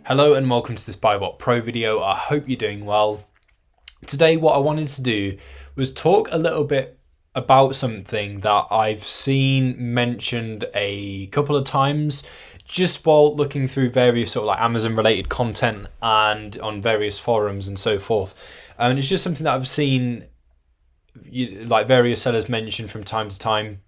Hello and welcome to this BuyBotPro video. I hope you're doing well. Today what I wanted to do was talk a little bit about something that I've seen mentioned a couple of times just while looking through various sort of like Amazon related content and on various forums and so forth. And it's just something that I've seen like various sellers mention from time to time.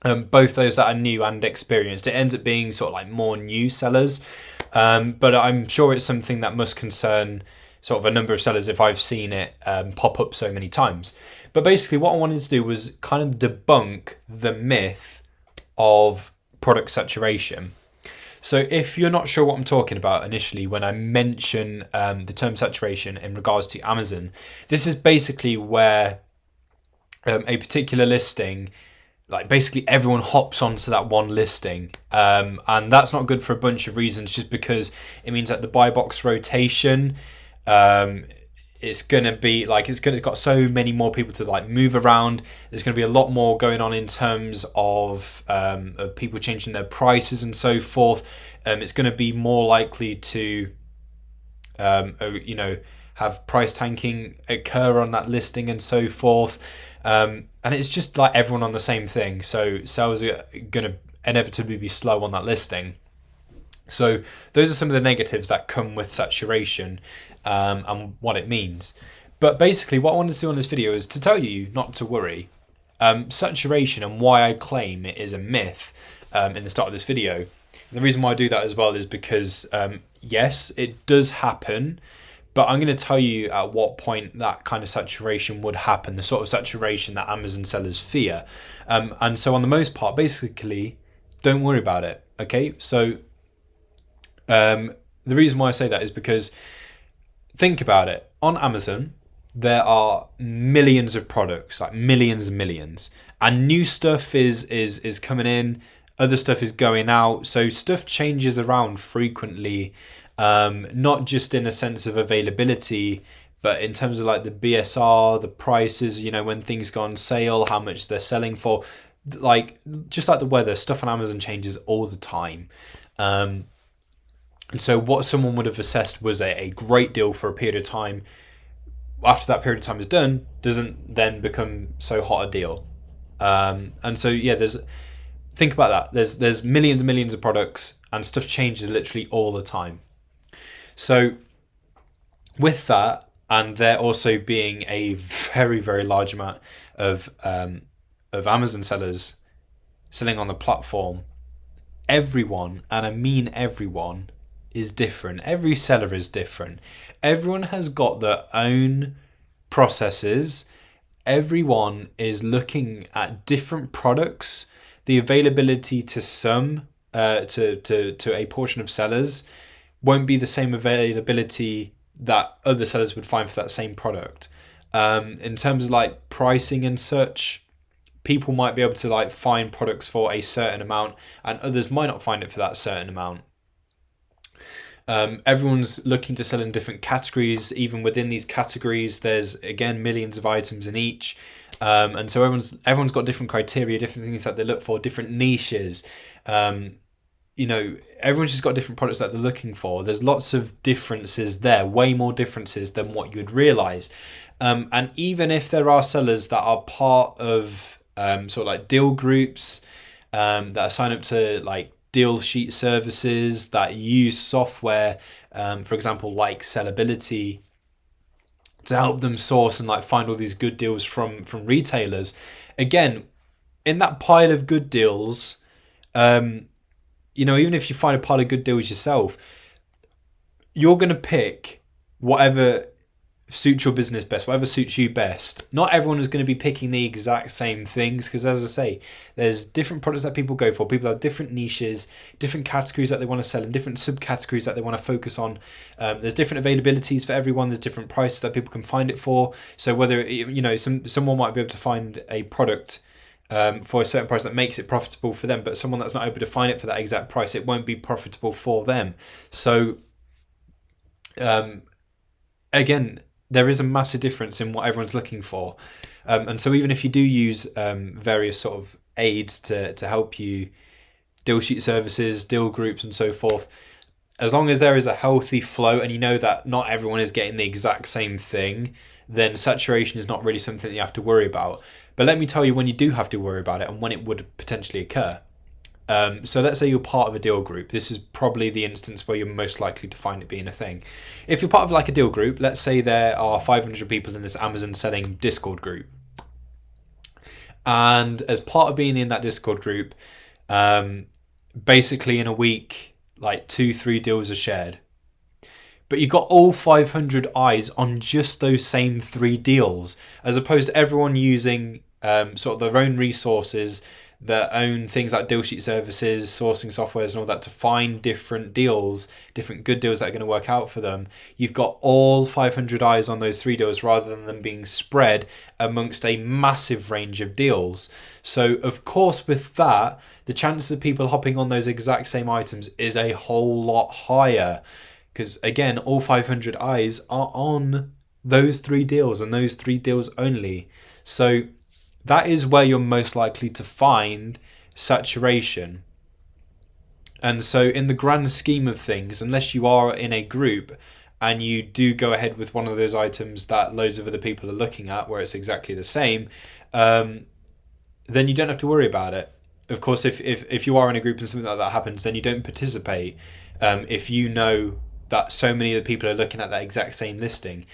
Both those that are new and experienced. It ends up being sort of like more new sellers, but I'm sure it's something that must concern sort of a number of sellers if I've seen it pop up so many times. But basically what I wanted to do was kind of debunk the myth of product saturation. So if you're not sure what I'm talking about initially when I mention the term saturation in regards to Amazon, this is basically where a particular listing, like basically everyone hops onto that one listing, and that's not good for a bunch of reasons. Just because it means that the buy box rotation, it's gonna be like it's got so many more people to like move around. There's gonna be a lot more going on in terms of people changing their prices and so forth. It's gonna be more likely to have price tanking occur on that listing and so forth. And it's just like everyone on the same thing. So sales are going to inevitably be slow on that listing. So those are some of the negatives that come with saturation and what it means. But basically what I wanted to do on this video is to tell you not to worry. Saturation and why I claim it is a myth in the start of this video. And the reason why I do that as well is because yes, it does happen. But I'm going to tell you at what point that kind of saturation would happen, the sort of saturation that Amazon sellers fear. And so on the most part, basically, don't worry about it. Okay, so the reason why I say that is because think about it. On Amazon, there are millions of products, like millions and millions. And new stuff is coming in, other stuff is going out. So stuff changes around frequently. Not just in a sense of availability, but in terms of like the BSR, the prices, when things go on sale, how much they're selling for, like just like the weather, stuff on Amazon changes all the time. And so what someone would have assessed was a great deal for a period of time, after that period of time is done, doesn't then become so hot a deal. And so, yeah, think about that. There's millions and millions of products and stuff changes literally all the time. So with that, and there also being a very, very large amount of Amazon sellers selling on the platform, everyone, and I mean everyone, is different. Every seller is different. Everyone has got their own processes. Everyone is looking at different products. The availability to some, to a portion of sellers, won't be the same availability that other sellers would find for that same product. In terms of like pricing and such, people might be able to like find products for a certain amount and others might not find it for that certain amount. Everyone's looking to sell in different categories. Even within these categories, there's again millions of items in each. And so everyone's got different criteria, different things that they look for, different niches. Everyone's just got different products that they're looking for. There's lots of differences there, way more differences than what you would realize. And even if there are sellers that are part of sort of like deal groups that are signed up to like deal sheet services that use software, for example, like Sellability, to help them source and like find all these good deals from retailers. Again, in that pile of good deals, even if you find a pile of good deals yourself, you're going to pick whatever suits your business best, whatever suits you best. Not everyone is going to be picking the exact same things because, as I say, there's different products that people go for. People have different niches, different categories that they want to sell, and different subcategories that they want to focus on. There's different availabilities for everyone. There's different prices that people can find it for. So whether someone might be able to find a product for a certain price that makes it profitable for them, but someone that's not able to find it for that exact price, it won't be profitable for them. So again, there is a massive difference in what everyone's looking for. And so even if you do use various sort of aids to help you, deal sheet services, deal groups and so forth, as long as there is a healthy flow and you know that not everyone is getting the exact same thing, then saturation is not really something that you have to worry about. But let me tell you when you do have to worry about it and when it would potentially occur. So let's say you're part of a deal group. This is probably the instance where you're most likely to find it being a thing. If you're part of like a deal group, let's say there are 500 people in this Amazon selling Discord group. And as part of being in that Discord group, basically in a week, like 2-3 deals are shared. But you've got all 500 eyes on just those same 3 deals, as opposed to everyone using sort of their own resources, their own things like deal sheet services, sourcing softwares and all that to find different deals, different good deals that are going to work out for them. You've got all 500 eyes on those 3 deals rather than them being spread amongst a massive range of deals. So of course with that, the chances of people hopping on those exact same items is a whole lot higher. Because again, all 500 eyes are on those 3 deals and those 3 deals only. So that is where you're most likely to find saturation. And so in the grand scheme of things, unless you are in a group and you do go ahead with one of those items that loads of other people are looking at where it's exactly the same, then you don't have to worry about it. Of course, if you are in a group and something like that happens, then you don't participate. If you know that so many of the people are looking at that exact same listing.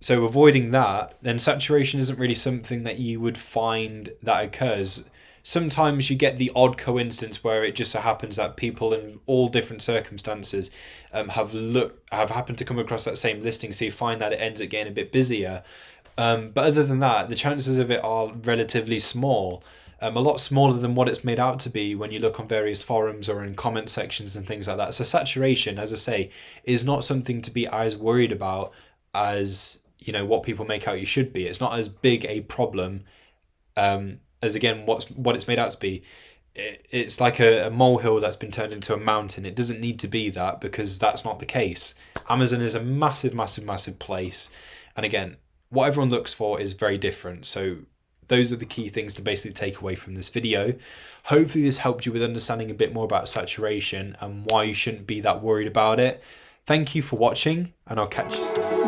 So avoiding that, then saturation isn't really something that you would find that occurs. Sometimes you get the odd coincidence where it just so happens that people in all different circumstances have happened to come across that same listing, so you find that it ends up getting a bit busier. But other than that, the chances of it are relatively small. A lot smaller than what it's made out to be when you look on various forums or in comment sections and things like that. So saturation, as I say, is not something to be as worried about as what people make out you should be. It's not as big a problem as again what it's made out to be. It's like a molehill that's been turned into a mountain. It doesn't need to be that, because that's not the case. Amazon is a massive place, and again, what everyone looks for is very different. So those are the key things to basically take away from this video. Hopefully this helped you with understanding a bit more about saturation and why you shouldn't be that worried about it. Thank you for watching, and I'll catch you soon.